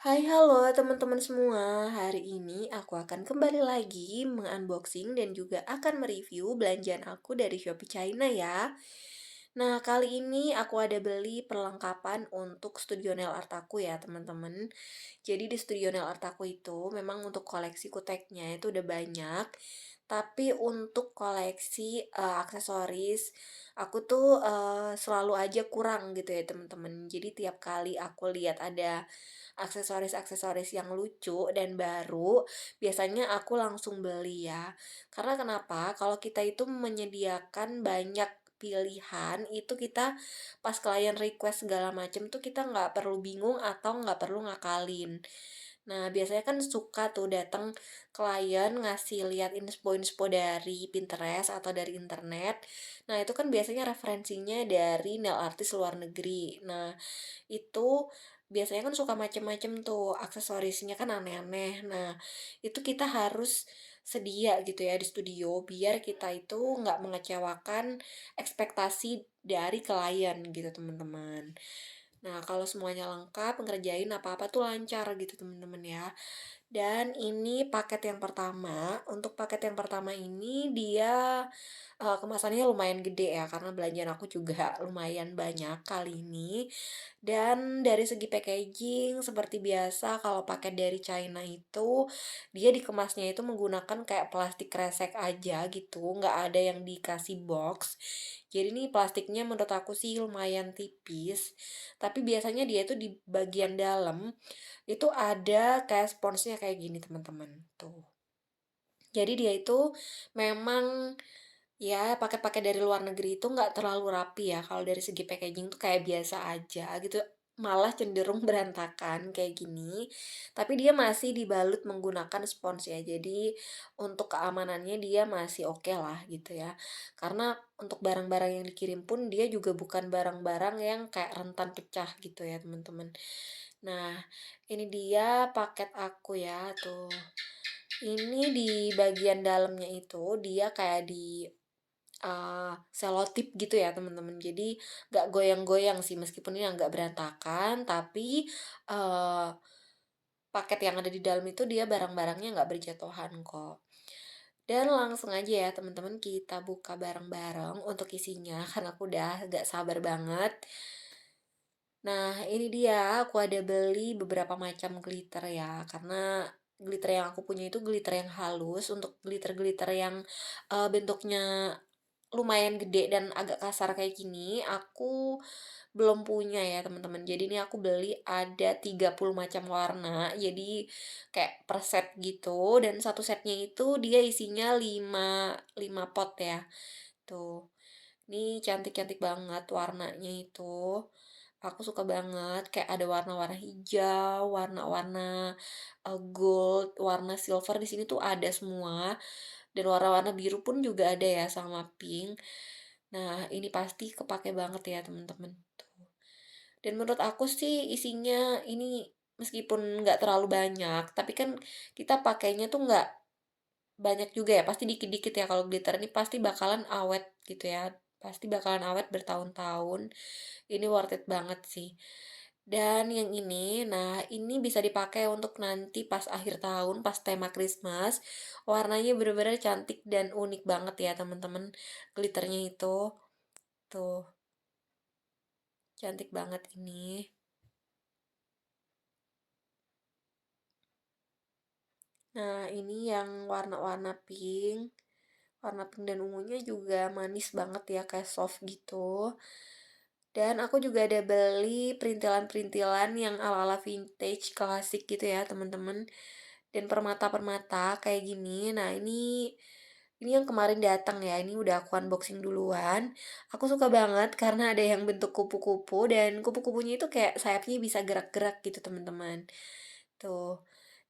Hai, halo teman-teman semua. Hari ini aku akan kembali lagi mengunboxing dan juga akan mereview belanjaan aku dari Shopee China ya. Nah, kali ini aku ada beli perlengkapan untuk studio nail art aku ya, teman-teman. Jadi di studio nail art aku itu memang untuk koleksi kuteknya itu udah banyak, tapi untuk koleksi aksesoris aku tuh selalu aja kurang gitu ya, teman-teman. Jadi tiap kali aku lihat ada aksesoris-aksesoris yang lucu dan baru, biasanya aku langsung beli ya. Karena kenapa? Kalau kita itu menyediakan banyak pilihan, itu kita pas klien request segala macam tuh kita nggak perlu bingung atau nggak perlu ngakalin. Nah, biasanya kan suka tuh datang klien ngasih lihat inspo-inspo dari Pinterest atau dari internet. Nah, itu kan biasanya referensinya dari nail artist luar negeri. Nah, itu biasanya kan suka macem-macem tuh, aksesorisnya kan aneh-aneh. Nah, itu kita harus sedia gitu ya di studio, biar kita itu nggak mengecewakan ekspektasi dari klien gitu, teman-teman. Nah, kalau semuanya lengkap, ngerjain apa-apa tuh lancar gitu, teman-teman ya. Dan ini paket yang pertama, untuk paket yang pertama ini dia, kemasannya lumayan gede ya, karena belanjaan aku juga lumayan banyak kali ini. Dan dari segi packaging seperti biasa kalau paket dari China itu, dia dikemasnya itu menggunakan kayak plastik kresek aja gitu, nggak ada yang dikasih box. Jadi ini plastiknya menurut aku sih lumayan tipis, tapi biasanya dia itu di bagian dalam itu ada kayak sponsnya kayak gini, teman-teman, tuh. Jadi dia itu memang, ya paket-paket dari luar negeri itu nggak terlalu rapi ya, kalau dari segi packaging tuh kayak biasa aja gitu, malah cenderung berantakan kayak gini, tapi dia masih dibalut menggunakan spons ya. Jadi untuk keamanannya dia masih oke lah gitu ya. Karena untuk barang-barang yang dikirim pun dia juga bukan barang-barang yang kayak rentan pecah gitu ya, teman-teman. Nah, ini dia paket aku ya, tuh. Ini di bagian dalamnya itu dia kayak di selotip gitu ya, teman-teman. Jadi nggak goyang-goyang sih, meskipun ini agak berantakan, tapi paket yang ada di dalam itu dia barang-barangnya nggak berjatuhan kok. Dan langsung aja ya, teman-teman, kita buka bareng-bareng untuk isinya, karena aku udah nggak sabar banget. Nah, ini dia, aku ada beli beberapa macam glitter ya, karena glitter yang aku punya itu glitter yang halus. Untuk glitter-glitter yang bentuknya lumayan gede dan agak kasar kayak gini, aku belum punya ya, teman-teman. Jadi ini aku beli ada 30 macam warna, jadi kayak per set gitu, dan satu setnya itu dia isinya 5 5 pot ya. Tuh, ini cantik-cantik banget warnanya itu. Aku suka banget, kayak ada warna-warna hijau, warna-warna gold, warna silver di sini tuh ada semua, dan warna-warna biru pun juga ada ya sama pink. Nah, ini pasti kepake banget ya, teman-teman, tuh. Dan menurut aku sih isinya ini meskipun nggak terlalu banyak, tapi kan kita pakainya tuh nggak banyak juga ya, pasti dikit-dikit ya, kalau glitter ini pasti bakalan awet gitu ya, pasti bakalan awet bertahun-tahun. Ini worth it banget sih. Dan yang ini, nah ini bisa dipakai untuk nanti pas akhir tahun, pas tema Christmas. Warnanya bener-bener cantik dan unik banget ya, teman-teman. Glitternya itu, tuh, cantik banget ini. Nah, ini yang warna-warna pink. Warna pink dan ungunya juga manis banget ya, kayak soft gitu. Dan aku juga ada beli perintilan-perintilan yang ala-ala vintage klasik gitu ya, teman-teman. Dan permata-permata kayak gini. Nah, ini yang kemarin datang ya. Ini udah aku unboxing duluan. Aku suka banget karena ada yang bentuk kupu-kupu dan kupu-kupunya itu kayak sayapnya bisa gerak-gerak gitu, teman-teman. Tuh.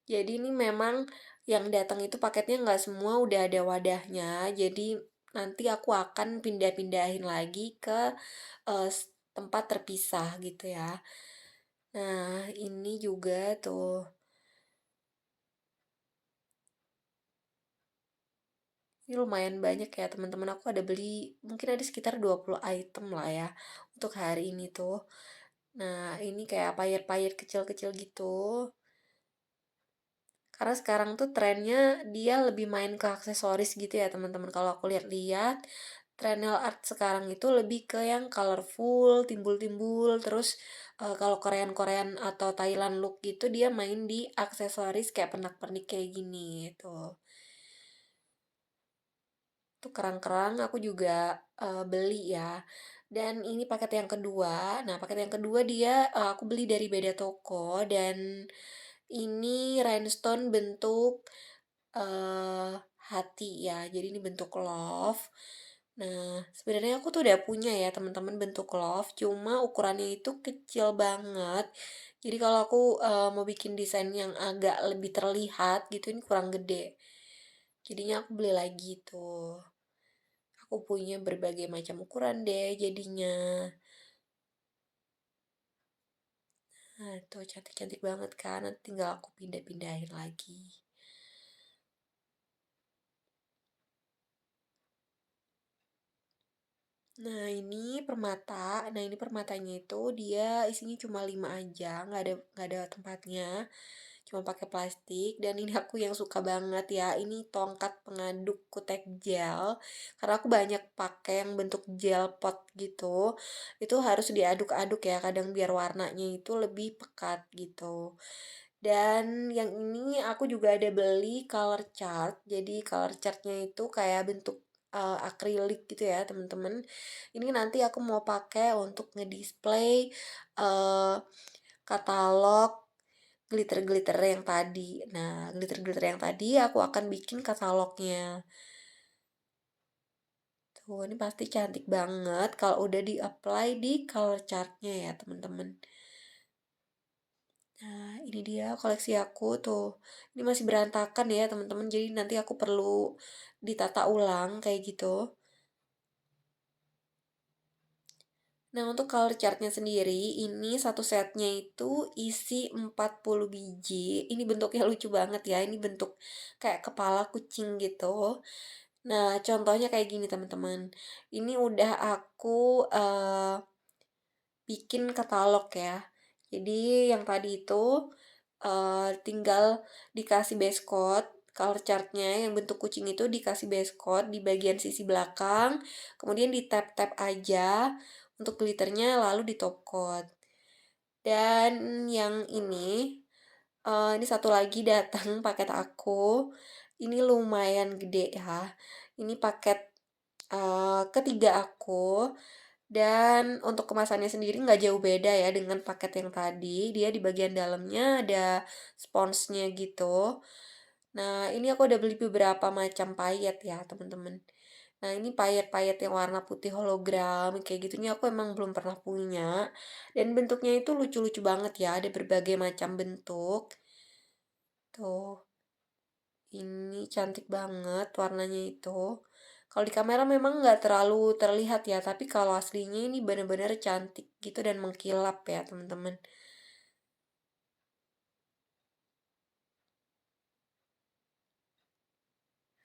Jadi ini memang yang datang itu paketnya nggak semua udah ada wadahnya. Jadi nanti aku akan pindah-pindahin lagi ke tempat terpisah gitu ya. Nah, ini juga tuh. Ini lumayan banyak ya, teman-teman. Aku ada beli mungkin ada sekitar 20 item lah ya untuk hari ini tuh. Nah, ini kayak payet-payet kecil-kecil gitu. Karena sekarang tuh trennya dia lebih main ke aksesoris gitu ya teman-teman, kalau aku lihat-lihat, tren nail art sekarang itu lebih ke yang colorful, timbul-timbul, terus, kalau Korean-Korean atau Thailand look gitu dia main di aksesoris kayak pernak-pernik kayak gini, tuh. Tuh kerang-kerang aku juga, beli ya, dan ini paket yang kedua. Nah, paket yang kedua dia, aku beli dari beda toko dan ini rhinestone bentuk, hati ya, jadi ini bentuk love. Nah, sebenarnya aku tuh udah punya ya teman-teman bentuk love, cuma ukurannya itu kecil banget. Jadi kalau aku, mau bikin desain yang agak lebih terlihat gitu, ini kurang gede. Jadinya aku beli lagi tuh. Aku punya berbagai macam ukuran deh jadinya. Nah, tuh cantik-cantik banget kan, nanti tinggal aku pindah-pindahin lagi. Nah ini permatanya itu dia isinya cuma 5 aja, nggak ada tempatnya, cuma pakai plastik dan ini aku yang suka banget ya, ini tongkat pengaduk kutek gel, karena aku banyak pakai yang bentuk gel pot gitu, itu harus diaduk-aduk ya kadang biar warnanya itu lebih pekat gitu. Dan yang ini aku juga ada beli color chart. Jadi color chartnya itu kayak bentuk, akrilik gitu ya, teman-teman. Ini nanti aku mau pakai untuk ngedisplay, katalog glitter-glitter yang tadi. Nah, glitter-glitter yang tadi aku akan bikin katalognya. Tuh, ini pasti cantik banget kalau udah di-apply di color chartnya ya, teman-teman. Nah, ini dia koleksi aku tuh. Ini masih berantakan ya, teman-teman. Jadi nanti aku perlu ditata ulang kayak gitu. Nah, untuk color chart-nya sendiri, ini satu setnya itu isi 40 biji. Ini bentuknya lucu banget ya. Ini bentuk kayak kepala kucing gitu. Nah, contohnya kayak gini, teman-teman. Ini udah aku bikin katalog ya. Jadi yang tadi itu tinggal dikasih base coat, color chart-nya yang bentuk kucing itu dikasih base coat di bagian sisi belakang, kemudian di-tap-tap aja untuk glitternya lalu di-top coat. Dan yang ini satu lagi datang paket aku, ini lumayan gede ya. Ini paket, ketiga aku. Dan untuk kemasannya sendiri nggak jauh beda ya dengan paket yang tadi, dia di bagian dalamnya ada sponsnya gitu. Nah, ini aku udah beli beberapa macam payet ya, teman-teman. Nah, ini payet-payet yang warna putih hologram, kayak gitunya aku emang belum pernah punya. Dan bentuknya itu lucu-lucu banget ya, ada berbagai macam bentuk. Tuh, ini cantik banget warnanya itu. Kalau di kamera memang nggak terlalu terlihat ya, tapi kalau aslinya ini bener-bener cantik gitu dan mengkilap ya, teman-teman.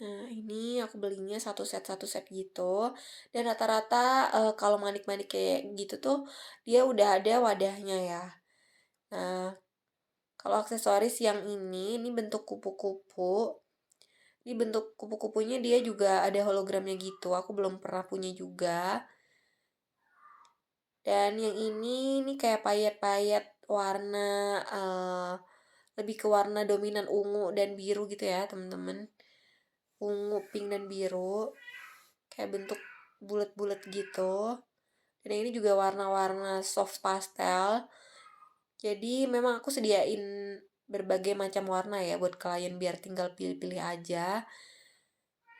Nah, ini aku belinya satu set gitu. Dan rata-rata kalau manik-manik kayak gitu tuh dia udah ada wadahnya ya. Nah, kalau aksesoris yang ini bentuk kupu-kupu. Ini bentuk kupu-kupunya dia juga ada hologramnya gitu. Aku belum pernah punya juga. Dan yang ini kayak payet-payet warna lebih ke warna dominan ungu dan biru gitu ya, teman-teman. Ungu, pink dan biru, kayak bentuk bulat-bulat gitu. Dan yang ini juga warna-warna soft pastel. Jadi memang aku sediain berbagai macam warna ya buat klien biar tinggal pilih-pilih aja.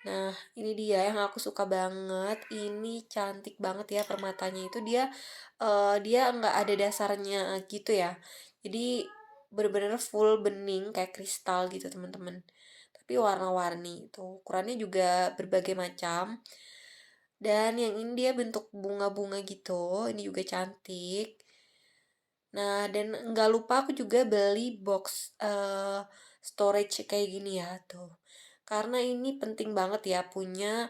Nah, ini dia yang aku suka banget. Ini cantik banget ya permatanya itu dia nggak ada dasarnya gitu ya. Jadi bener-bener full bening kayak kristal gitu teman-teman. Tapi warna-warni itu ukurannya juga berbagai macam. Dan yang ini dia bentuk bunga-bunga gitu. Ini juga cantik. Nah, dan nggak lupa aku juga beli box storage kayak gini ya tuh. Karena ini penting banget ya punya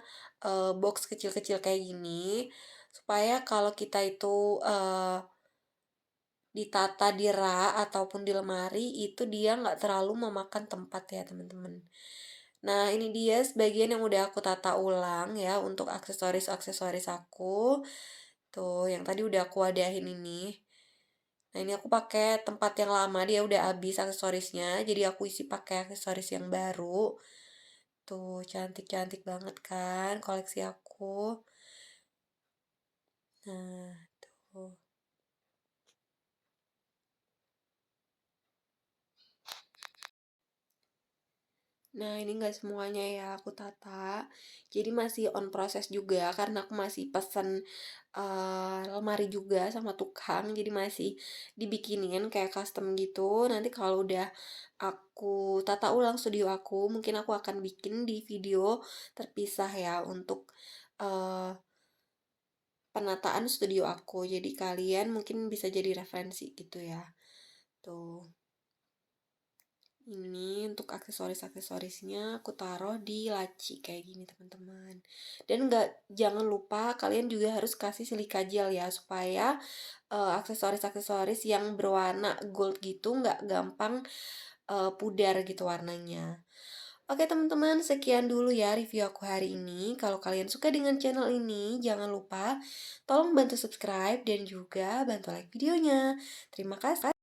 box kecil-kecil kayak gini supaya kalau kita itu ditata di rak ataupun di lemari itu dia nggak terlalu memakan tempat ya teman-teman. Nah ini dia sebagian yang udah aku tata ulang ya untuk aksesoris-aksesoris aku. Tuh yang tadi udah aku wadahin ini. Nah ini aku pakai tempat yang lama dia udah habis aksesorisnya, jadi aku isi pakai aksesoris yang baru. Tuh cantik-cantik banget kan koleksi aku. Nah tuh. Nah, ini nggak semuanya ya aku tata. Jadi masih on proses juga karena aku masih pesen lemari juga sama tukang. Jadi masih dibikinin kayak custom gitu. Nanti kalau udah aku tata ulang studio aku, mungkin aku akan bikin di video terpisah ya untuk eh, penataan studio aku. Jadi kalian mungkin bisa jadi referensi gitu ya. Tuh. Ini untuk aksesoris-aksesorisnya aku taruh di laci kayak gini teman-teman. Dan jangan lupa kalian juga harus kasih silika gel ya supaya aksesoris-aksesoris yang berwarna gold gitu nggak gampang pudar gitu warnanya. Oke teman-teman, sekian dulu ya review aku hari ini. Kalau kalian suka dengan channel ini, jangan lupa tolong bantu subscribe dan juga bantu like videonya. Terima kasih.